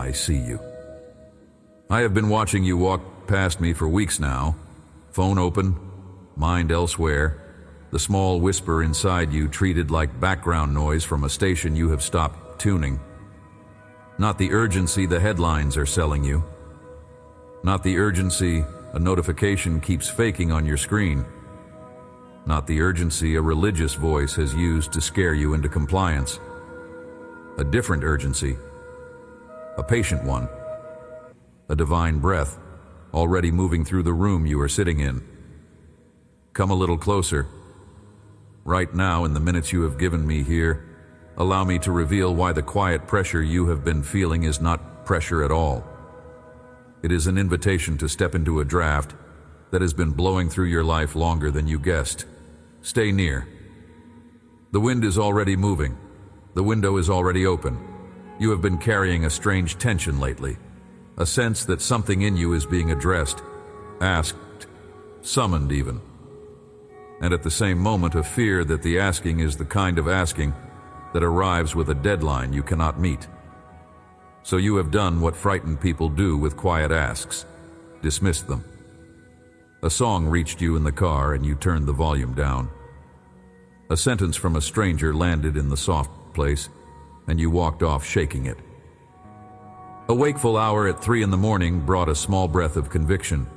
I see you. I have been watching you walk past me for weeks now, phone open, mind elsewhere, the small whisper inside you treated like background noise from a station you have stopped tuning. Not the urgency the headlines are selling you. Not the urgency a notification keeps faking on your screen. Not the urgency a religious voice has used to scare you into compliance. A different urgency, a patient one, a divine breath already moving through the room you are sitting in. Come a little closer. Right now, in the minutes you have given me here, allow me to reveal why the quiet pressure you have been feeling is not pressure at all. It is an invitation to step into a draft that has been blowing through your life longer than you guessed. Stay near. The wind is already moving. The window is already open. You have been carrying a strange tension lately, a sense that something in you is being addressed, asked, summoned even. And at the same moment, a fear that the asking is the kind of asking that arrives with a deadline you cannot meet. So you have done what frightened people do with quiet asks, dismissed them. A song reached you in the car and you turned the volume down. A sentence from a stranger landed in the soft place and you walked off shaking it. A wakeful hour at 3 a.m. brought a small breath of conviction,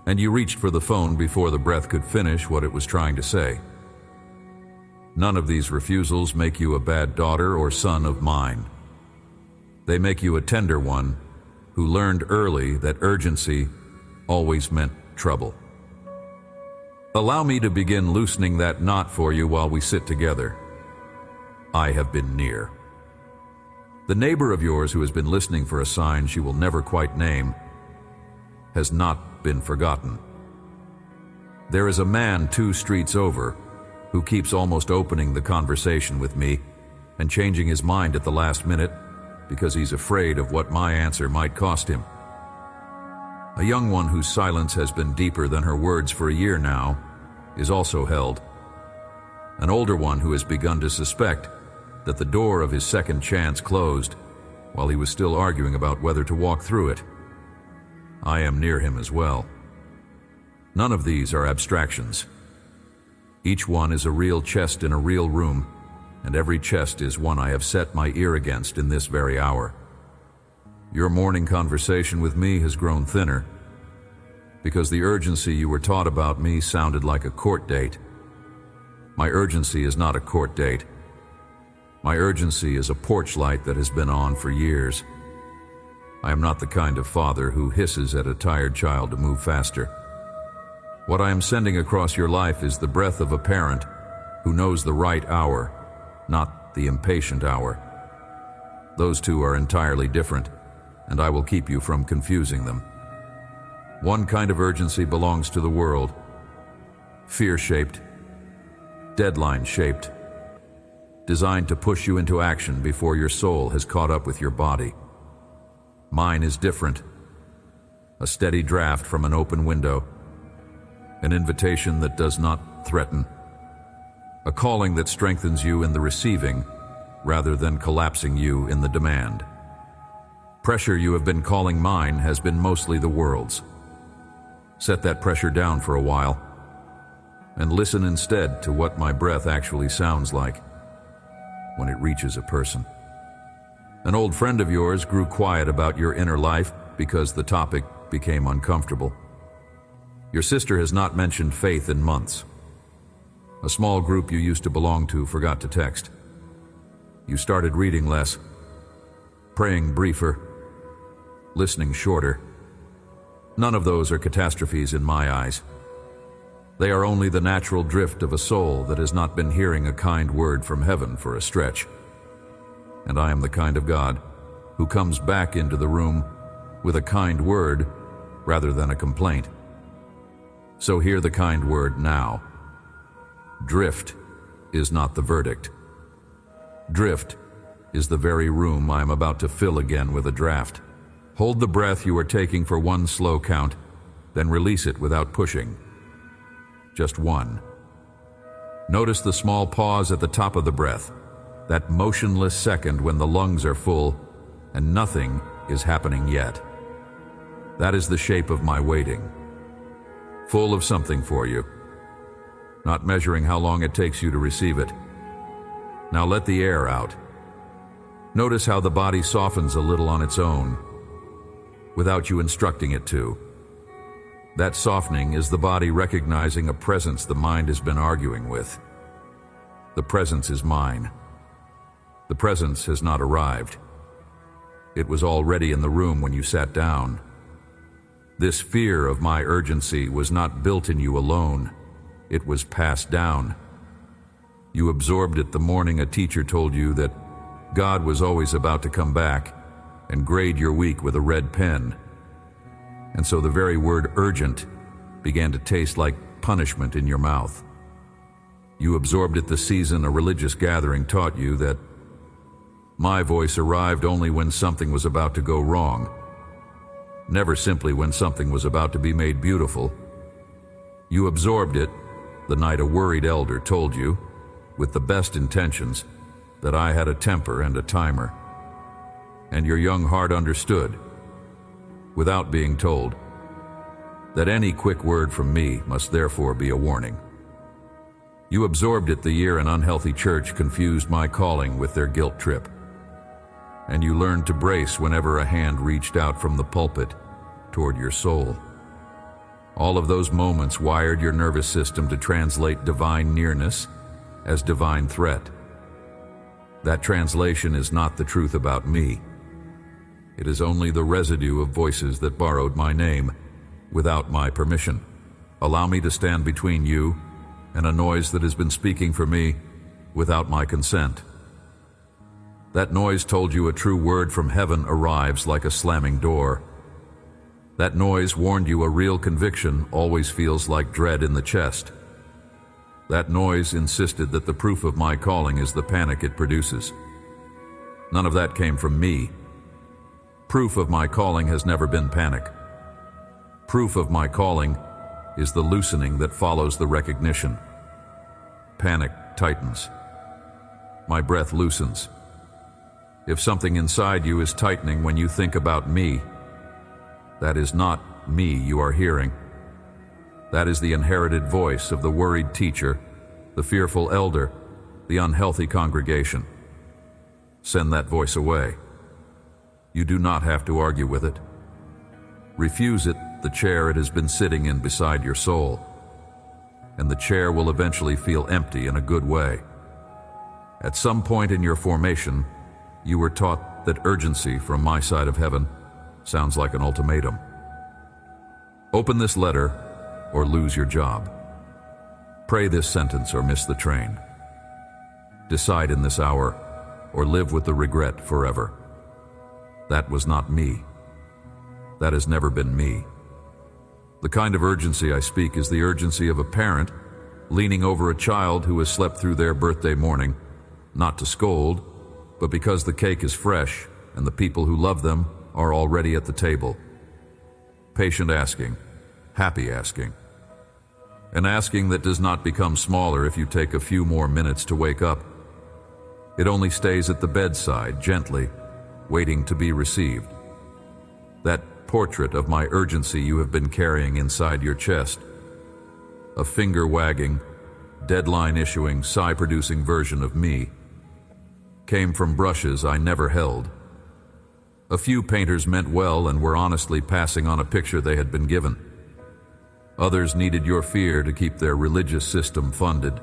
and you reached for the phone before the breath could finish what it was trying to say. None of these refusals make you a bad daughter or son of mine. They make you a tender one who learned early that urgency always meant trouble. Allow me to begin loosening that knot for you while we sit together. I have been near. The neighbor of yours who has been listening for a sign she will never quite name has not been forgotten. There is a man 2 streets over who keeps almost opening the conversation with me and changing his mind at the last minute because he's afraid of what my answer might cost him. A young one whose silence has been deeper than her words for a year now is also held. An older one who has begun to suspect that the door of his second chance closed while he was still arguing about whether to walk through it. I am near him as well. None of these are abstractions. Each one is a real chest in a real room, and every chest is one I have set my ear against in this very hour. Your morning conversation with me has grown thinner, because the urgency you were taught about me sounded like a court date. My urgency is not a court date. My urgency is a porch light that has been on for years. I am not the kind of father who hisses at a tired child to move faster. What I am sending across your life is the breath of a parent who knows the right hour, not the impatient hour. Those two are entirely different, and I will keep you from confusing them. One kind of urgency belongs to the world, fear-shaped, deadline-shaped, designed to push you into action before your soul has caught up with your body. Mine is different, a steady draft from an open window, an invitation that does not threaten, a calling that strengthens you in the receiving rather than collapsing you in the demand. Pressure you have been calling mine has been mostly the world's. Set that pressure down for a while and listen instead to what my breath actually sounds like when it reaches a person. An old friend of yours grew quiet about your inner life because the topic became uncomfortable. Your sister has not mentioned faith in months. A small group you used to belong to forgot to text. You started reading less, praying briefer, listening shorter. None of those are catastrophes in my eyes. They are only the natural drift of a soul that has not been hearing a kind word from heaven for a stretch. And I am the kind of God who comes back into the room with a kind word rather than a complaint. So hear the kind word now. Drift is not the verdict. Drift is the very room I am about to fill again with a draft. Hold the breath you are taking for one slow count, then release it without pushing. Just one. Notice the small pause at the top of the breath, that motionless second when the lungs are full and nothing is happening yet. That is the shape of my waiting. Full of something for you, not measuring how long it takes you to receive it. Now let the air out. Notice how the body softens a little on its own, without you instructing it to. That softening is the body recognizing a presence the mind has been arguing with. The presence is mine. The presence has not arrived. It was already in the room when you sat down. This fear of my urgency was not built in you alone. It was passed down. You absorbed it the morning a teacher told you that God was always about to come back and grade your week with a red pen. And so the very word urgent began to taste like punishment in your mouth. You absorbed it the season a religious gathering taught you that my voice arrived only when something was about to go wrong, never simply when something was about to be made beautiful. You absorbed it the night a worried elder told you, with the best intentions, that I had a temper and a timer. And your young heart understood, without being told, that any quick word from me must therefore be a warning. You absorbed it the year an unhealthy church confused my calling with their guilt trip. And you learned to brace whenever a hand reached out from the pulpit toward your soul. All of those moments wired your nervous system to translate divine nearness as divine threat. That translation is not the truth about me. It is only the residue of voices that borrowed my name without my permission. Allow me to stand between you and a noise that has been speaking for me without my consent. That noise told you a true word from heaven arrives like a slamming door. That noise warned you a real conviction always feels like dread in the chest. That noise insisted that the proof of my calling is the panic it produces. None of that came from me. Proof of my calling has never been panic. Proof of my calling is the loosening that follows the recognition. Panic tightens. My breath loosens. If something inside you is tightening when you think about me, that is not me you are hearing. That is the inherited voice of the worried teacher, the fearful elder, the unhealthy congregation. Send that voice away. You do not have to argue with it. Refuse it, the chair it has been sitting in beside your soul, and the chair will eventually feel empty in a good way. At some point in your formation, you were taught that urgency from my side of heaven sounds like an ultimatum. Open this letter or lose your job. Pray this sentence or miss the train. Decide in this hour or live with the regret forever. That was not me. That has never been me. The kind of urgency I speak is the urgency of a parent leaning over a child who has slept through their birthday morning, not to scold, but because the cake is fresh and the people who love them are already at the table. Patient asking, happy asking. An asking that does not become smaller if you take a few more minutes to wake up. It only stays at the bedside, gently, waiting to be received. That portrait of my urgency you have been carrying inside your chest. A finger-wagging, deadline-issuing, sigh-producing version of me came from brushes I never held. A few painters meant well and were honestly passing on a picture they had been given. Others needed your fear to keep their religious system funded.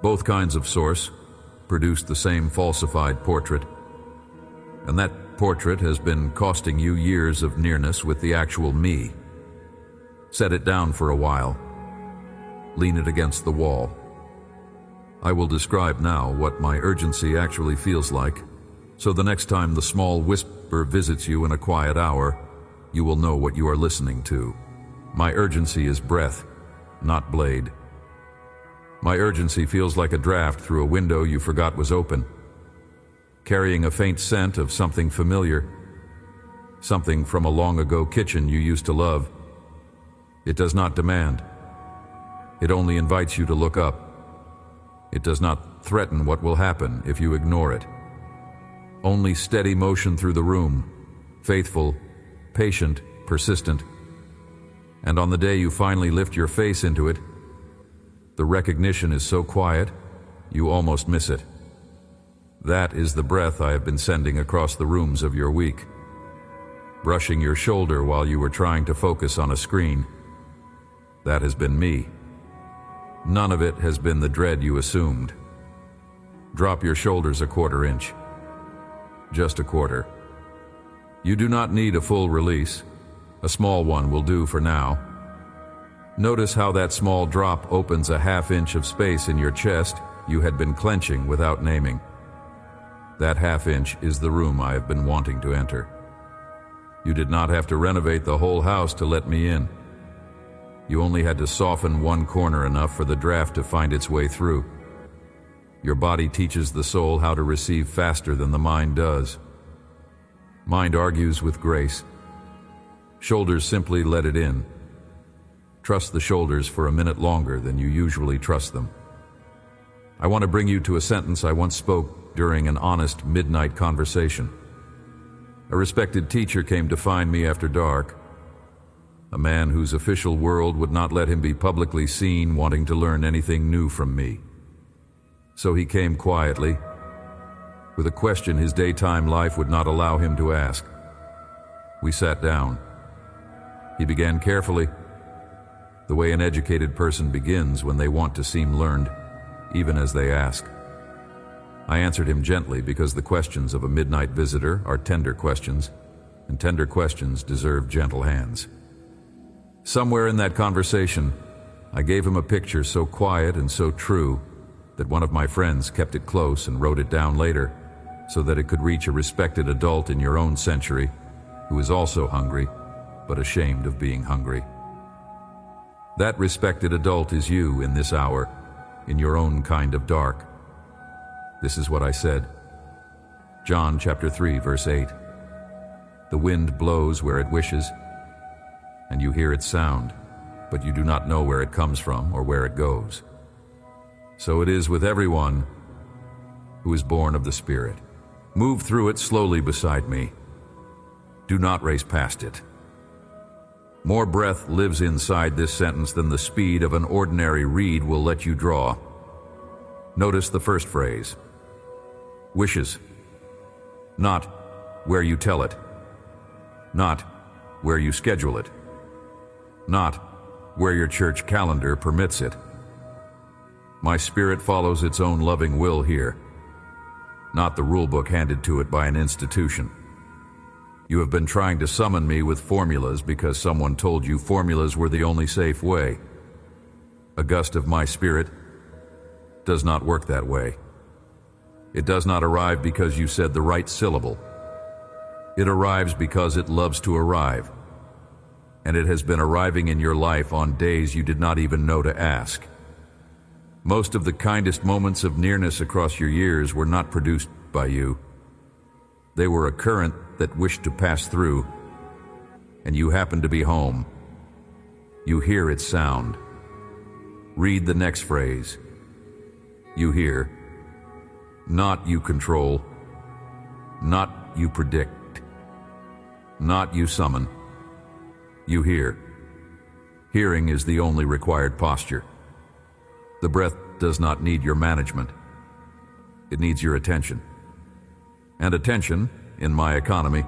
Both kinds of source produced the same falsified portrait, and that portrait has been costing you years of nearness with the actual me. Set it down for a while. Lean it against the wall. I will describe now what my urgency actually feels like, so the next time the small whisper visits you in a quiet hour, you will know what you are listening to. My urgency is breath, not blade. My urgency feels like a draft through a window you forgot was open, carrying a faint scent of something familiar, something from a long-ago kitchen you used to love. It does not demand. It only invites you to look up. It does not threaten what will happen if you ignore it. Only steady motion through the room, faithful, patient, persistent. And on the day you finally lift your face into it, the recognition is so quiet, you almost miss it. That is the breath I have been sending across the rooms of your week. Brushing your shoulder while you were trying to focus on a screen. That has been me. None of it has been the dread you assumed. Drop your shoulders a quarter inch. Just a quarter. You do not need a full release. A small one will do for now. Notice how that small drop opens a half-inch of space in your chest you had been clenching without naming. That half-inch is the room I have been wanting to enter. You did not have to renovate the whole house to let me in. You only had to soften one corner enough for the draft to find its way through. Your body teaches the soul how to receive faster than the mind does. Mind argues with grace. Shoulders simply let it in. Trust the shoulders for a minute longer than you usually trust them. I want to bring you to a sentence I once spoke during an honest midnight conversation. A respected teacher came to find me after dark. A man whose official world would not let him be publicly seen wanting to learn anything new from me. So he came quietly, with a question his daytime life would not allow him to ask. We sat down. He began carefully, the way an educated person begins when they want to seem learned, even as they ask. I answered him gently because the questions of a midnight visitor are tender questions, and tender questions deserve gentle hands. Somewhere in that conversation, I gave him a picture so quiet and so true that one of my friends kept it close and wrote it down later so that it could reach a respected adult in your own century who is also hungry, but ashamed of being hungry. That respected adult is you in this hour, in your own kind of dark. This is what I said. John chapter 3, verse 8. The wind blows where it wishes, and you hear its sound, but you do not know where it comes from or where it goes. So it is with everyone who is born of the Spirit. Move through it slowly beside me. Do not race past it. More breath lives inside this sentence than the speed of an ordinary reed will let you draw. Notice the first phrase. Wishes. Not where you tell it. Not where you schedule it. Not where your church calendar permits it. My spirit follows its own loving will here, not the rulebook handed to it by an institution. You have been trying to summon me with formulas because someone told you formulas were the only safe way. A gust of my spirit does not work that way. It does not arrive because you said the right syllable. It arrives because it loves to arrive. And it has been arriving in your life on days you did not even know to ask. Most of the kindest moments of nearness across your years were not produced by you. They were a current that wished to pass through, and you happened to be home. You hear its sound. Read the next phrase. You hear. Not you control. Not you predict. Not you summon. You hear. Hearing is the only required posture. The breath does not need your management. It needs your attention. And attention, in my economy,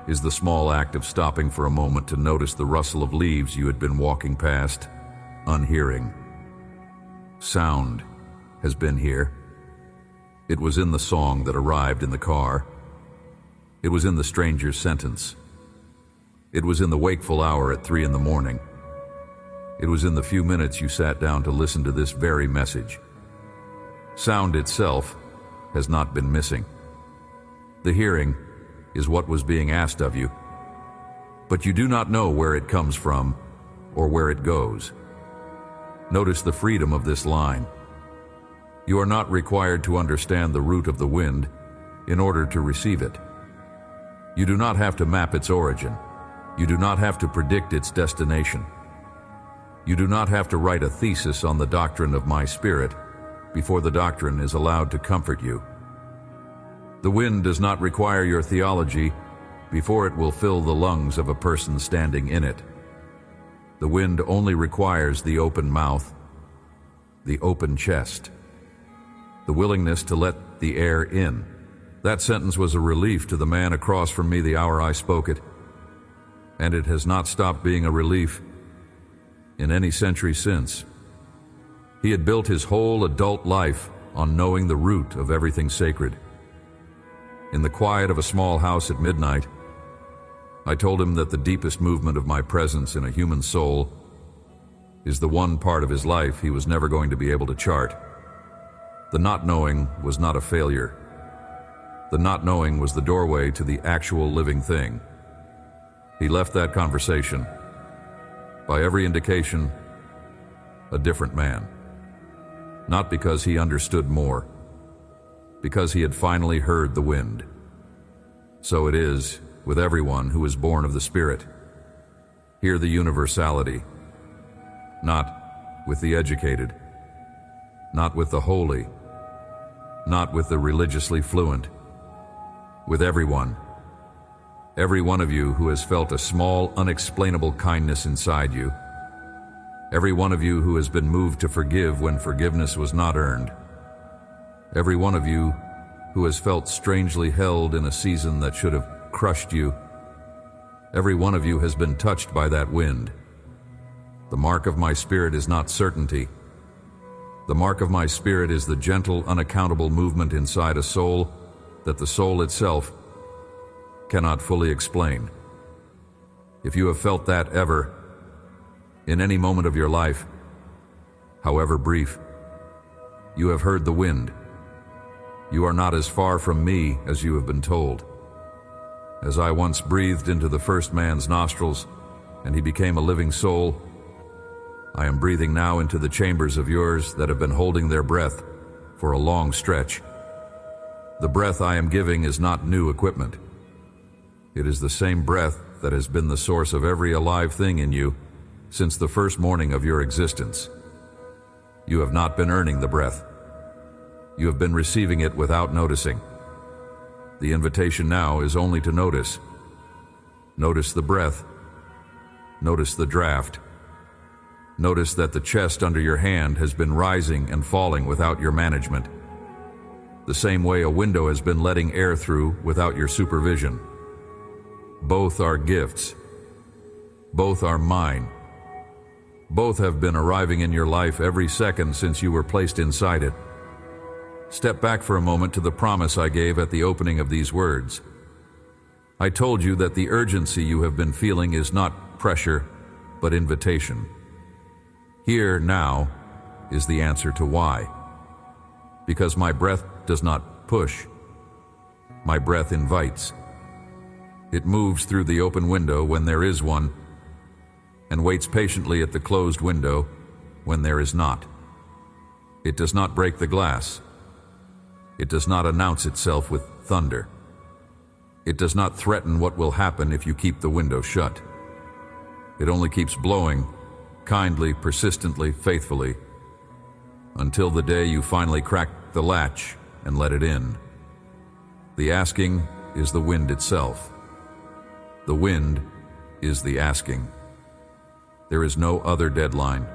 is the small act of stopping for a moment to notice the rustle of leaves you had been walking past, unhearing. Sound has been here. It was in the song that arrived in the car. It was in the stranger's sentence. It was in the wakeful hour at 3 a.m. It was in the few minutes you sat down to listen to this very message. Sound itself has not been missing. The hearing is what was being asked of you, but you do not know where it comes from or where it goes. Notice the freedom of this line. You are not required to understand the route of the wind in order to receive it. You do not have to map its origin. You do not have to predict its destination. You do not have to write a thesis on the doctrine of my spirit before the doctrine is allowed to comfort you. The wind does not require your theology before it will fill the lungs of a person standing in it. The wind only requires the open mouth, the open chest, the willingness to let the air in. That sentence was a relief to the man across from me the hour I spoke it, and it has not stopped being a relief in any century since. He had built his whole adult life on knowing the root of everything sacred. In the quiet of a small house at midnight, I told him that the deepest movement of my presence in a human soul is the one part of his life he was never going to be able to chart. The not knowing was not a failure. The not knowing was the doorway to the actual living thing. He left that conversation, by every indication, a different man. Not because he understood more, because he had finally heard the wind. So it is with everyone who is born of the Spirit. Hear the universality, not with the educated, not with the holy, not with the religiously fluent, with everyone. Every one of you who has felt a small, unexplainable kindness inside you. Every one of you who has been moved to forgive when forgiveness was not earned. Every one of you who has felt strangely held in a season that should have crushed you. Every one of you has been touched by that wind. The mark of my Spirit is not certainty. The mark of my Spirit is the gentle, unaccountable movement inside a soul that the soul itself cannot fully explain. If you have felt that ever, in any moment of your life, however brief, you have heard the wind. You are not as far from me as you have been told. As I once breathed into the first man's nostrils, and he became a living soul, I am breathing now into the chambers of yours that have been holding their breath for a long stretch. The breath I am giving is not new equipment. It is the same breath that has been the source of every alive thing in you since the first morning of your existence. You have not been earning the breath. You have been receiving it without noticing. The invitation now is only to notice. Notice the breath. Notice the draft. Notice that the chest under your hand has been rising and falling without your management. The same way a window has been letting air through without your supervision. Both are gifts. Both are mine. Both have been arriving in your life every second since you were placed inside it. Step back for a moment to the promise I gave at the opening of these words. I told you that the urgency you have been feeling is not pressure, but invitation. Here, now, is the answer to why. Because my breath does not push. My breath invites. It moves through the open window when there is one, and waits patiently at the closed window when there is not. It does not break the glass. It does not announce itself with thunder. It does not threaten what will happen if you keep the window shut. It only keeps blowing, kindly, persistently, faithfully, until the day you finally crack the latch and let it in. The asking is the wind itself. The wind is the asking. There is no other deadline.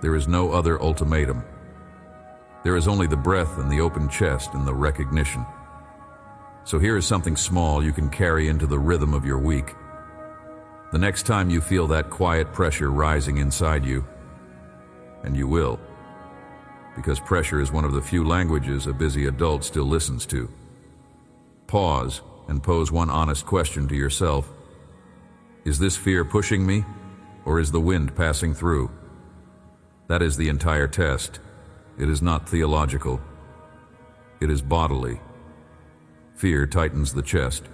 There is no other ultimatum. There is only the breath and the open chest and the recognition. So here is something small you can carry into the rhythm of your week. The next time you feel that quiet pressure rising inside you, and you will, because pressure is one of the few languages a busy adult still listens to. Pause and pose one honest question to yourself. Is this fear pushing me, or is the wind passing through? That is the entire test. It is not theological. It is bodily. Fear tightens the chest.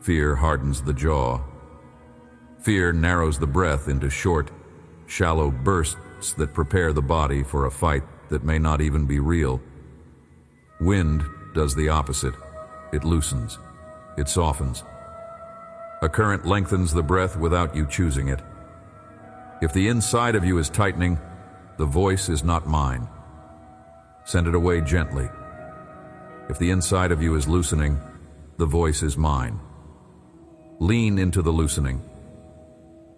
Fear hardens the jaw. Fear narrows the breath into short, shallow bursts that prepare the body for a fight that may not even be real. Wind does the opposite. It loosens. It softens. A current lengthens the breath without you choosing it. If the inside of you is tightening, the voice is not mine. Send it away gently. If the inside of you is loosening, the voice is mine. Lean into the loosening.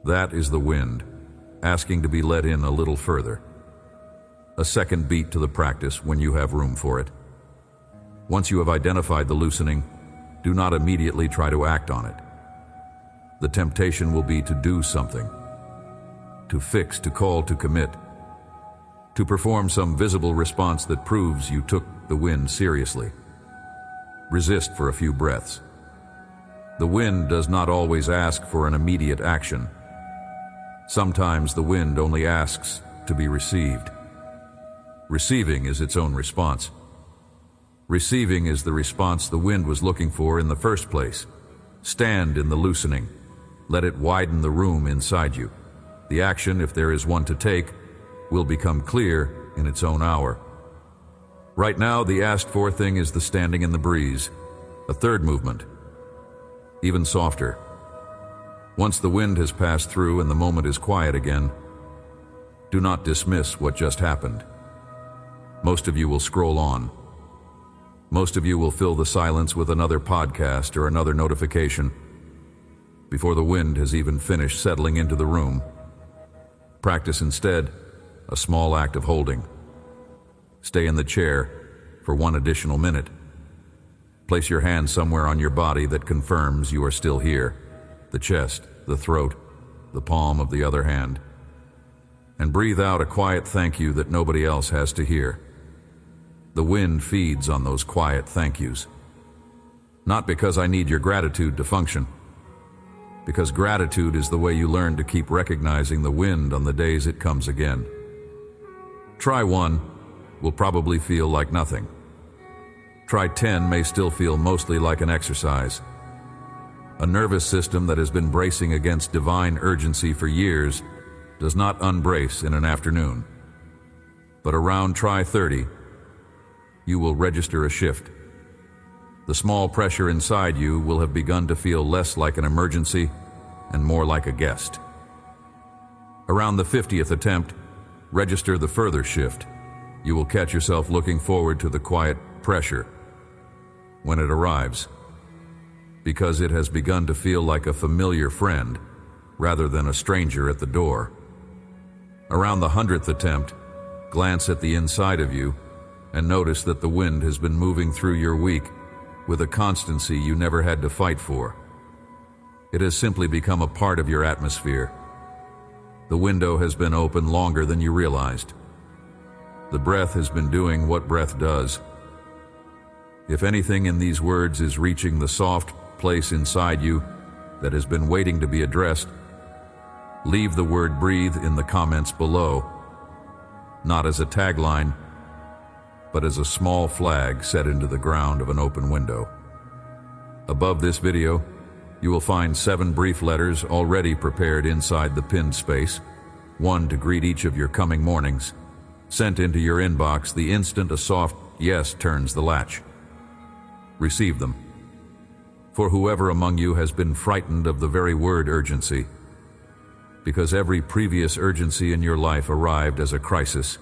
That is the wind, asking to be let in a little further. A second beat to the practice when you have room for it. Once you have identified the loosening, do not immediately try to act on it. The temptation will be to do something, to fix, to call, to commit, to perform some visible response that proves you took the wind seriously. Resist for a few breaths. The wind does not always ask for an immediate action. Sometimes the wind only asks to be received. Receiving is its own response. Receiving is the response the wind was looking for in the first place. Stand in the loosening. Let it widen the room inside you. The action, if there is one to take, will become clear in its own hour. Right now, the asked-for thing is the standing in the breeze, a third movement, even softer. Once the wind has passed through and the moment is quiet again, do not dismiss what just happened. Most of you will scroll on. Most of you will fill the silence with another podcast or another notification before the wind has even finished settling into the room. Practice instead a small act of holding. Stay in the chair for 1 additional minute. Place your hand somewhere on your body that confirms you are still here. The chest, the throat, the palm of the other hand. And breathe out a quiet thank you that nobody else has to hear. The wind feeds on those quiet thank yous. Not because I need your gratitude to function, because gratitude is the way you learn to keep recognizing the wind on the days it comes again. Try 1, will probably feel like nothing. Try 10, may still feel mostly like an exercise. A nervous system that has been bracing against divine urgency for years does not unbrace in an afternoon. But around try 30, you will register a shift. The small pressure inside you will have begun to feel less like an emergency and more like a guest. Around the 50th attempt, register the further shift. You will catch yourself looking forward to the quiet pressure when it arrives, because it has begun to feel like a familiar friend rather than a stranger at the door. Around the 100th attempt, glance at the inside of you and notice that the wind has been moving through your week with a constancy you never had to fight for. It has simply become a part of your atmosphere. The window has been open longer than you realized. The breath has been doing what breath does. If anything in these words is reaching the soft place inside you that has been waiting to be addressed, leave the word breathe in the comments below, not as a tagline, but as a small flag set into the ground of an open window. Above this video, you will find 7 brief letters already prepared inside the pinned space, 1 to greet each of your coming mornings, sent into your inbox the instant a soft yes turns the latch. Receive them. For whoever among you has been frightened of the very word urgency, because every previous urgency in your life arrived as a crisis,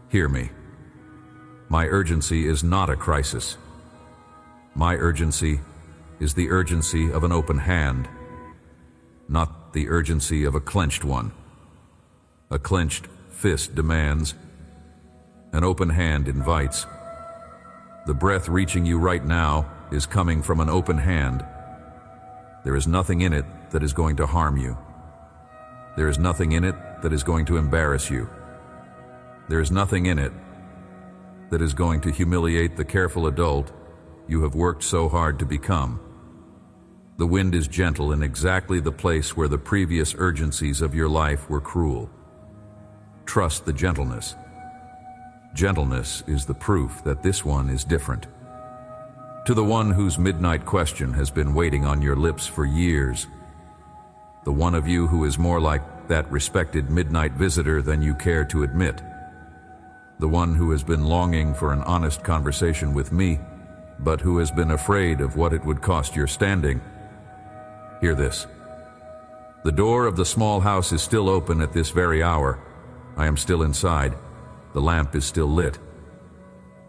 hear me. My urgency is not a crisis. My urgency is the urgency of an open hand, not the urgency of a clenched one. A clenched fist demands, an open hand invites. The breath reaching you right now is coming from an open hand. There is nothing in it that is going to harm you. There is nothing in it that is going to embarrass you. There is nothing in it that is going to humiliate the careful adult you have worked so hard to become. The wind is gentle in exactly the place where the previous urgencies of your life were cruel. Trust the gentleness. Gentleness is the proof that this one is different. To the one whose midnight question has been waiting on your lips for years, the one of you who is more like that respected midnight visitor than you care to admit, the one who has been longing for an honest conversation with me, but who has been afraid of what it would cost your standing, hear this. The door of the small house is still open at this very hour. I am still inside. The lamp is still lit.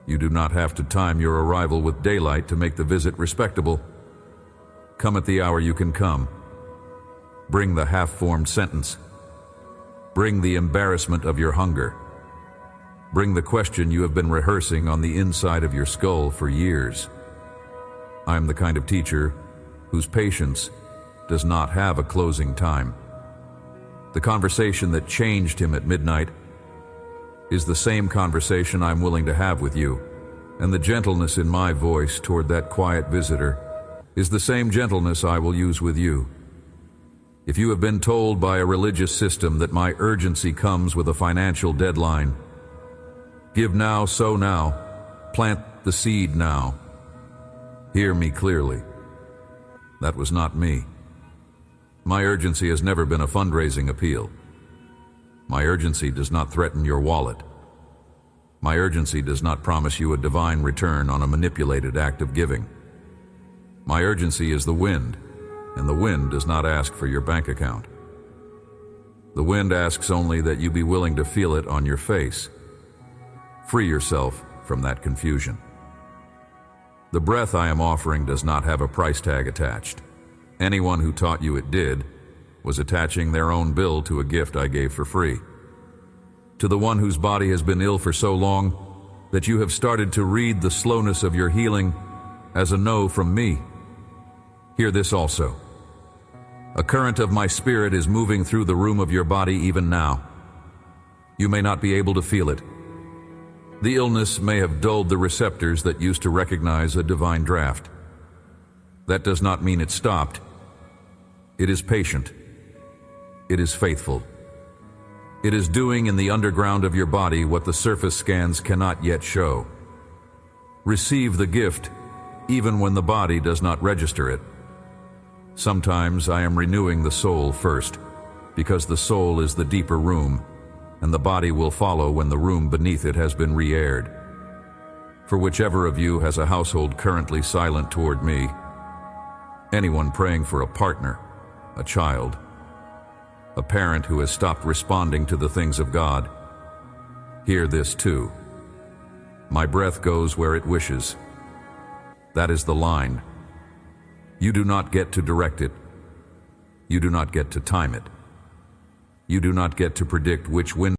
You do not have to time your arrival with daylight to make the visit respectable. Come at the hour you can come. Bring the half-formed sentence. Bring the embarrassment of your hunger. Bring the question you have been rehearsing on the inside of your skull for years. I am the kind of teacher whose patience does not have a closing time. The conversation that changed him at midnight is the same conversation I'm willing to have with you, and the gentleness in my voice toward that quiet visitor is the same gentleness I will use with you. If you have been told by a religious system that my urgency comes with a financial deadline, give now, sow now, plant the seed now. Hear me clearly. That was not me. My urgency has never been a fundraising appeal. My urgency does not threaten your wallet. My urgency does not promise you a divine return on a manipulated act of giving. My urgency is the wind, and the wind does not ask for your bank account. The wind asks only that you be willing to feel it on your face. Free yourself from that confusion. The breath I am offering does not have a price tag attached. Anyone who taught you it did was attaching their own bill to a gift I gave for free. To the one whose body has been ill for so long that you have started to read the slowness of your healing as a no from me, hear this also. A current of my spirit is moving through the room of your body even now. You may not be able to feel it. The illness may have dulled the receptors that used to recognize a divine draft. That does not mean it stopped. It is patient. It is faithful. It is doing in the underground of your body what the surface scans cannot yet show. Receive the gift, even when the body does not register it. Sometimes I am renewing the soul first, because the soul is the deeper room, and the body will follow when the room beneath it has been re-aired. For whichever of you has a household currently silent toward me, anyone praying for a partner, a child, a parent who has stopped responding to the things of God, hear this too. My breath goes where it wishes. That is the line. You do not get to direct it. You do not get to time it. You do not get to predict which wind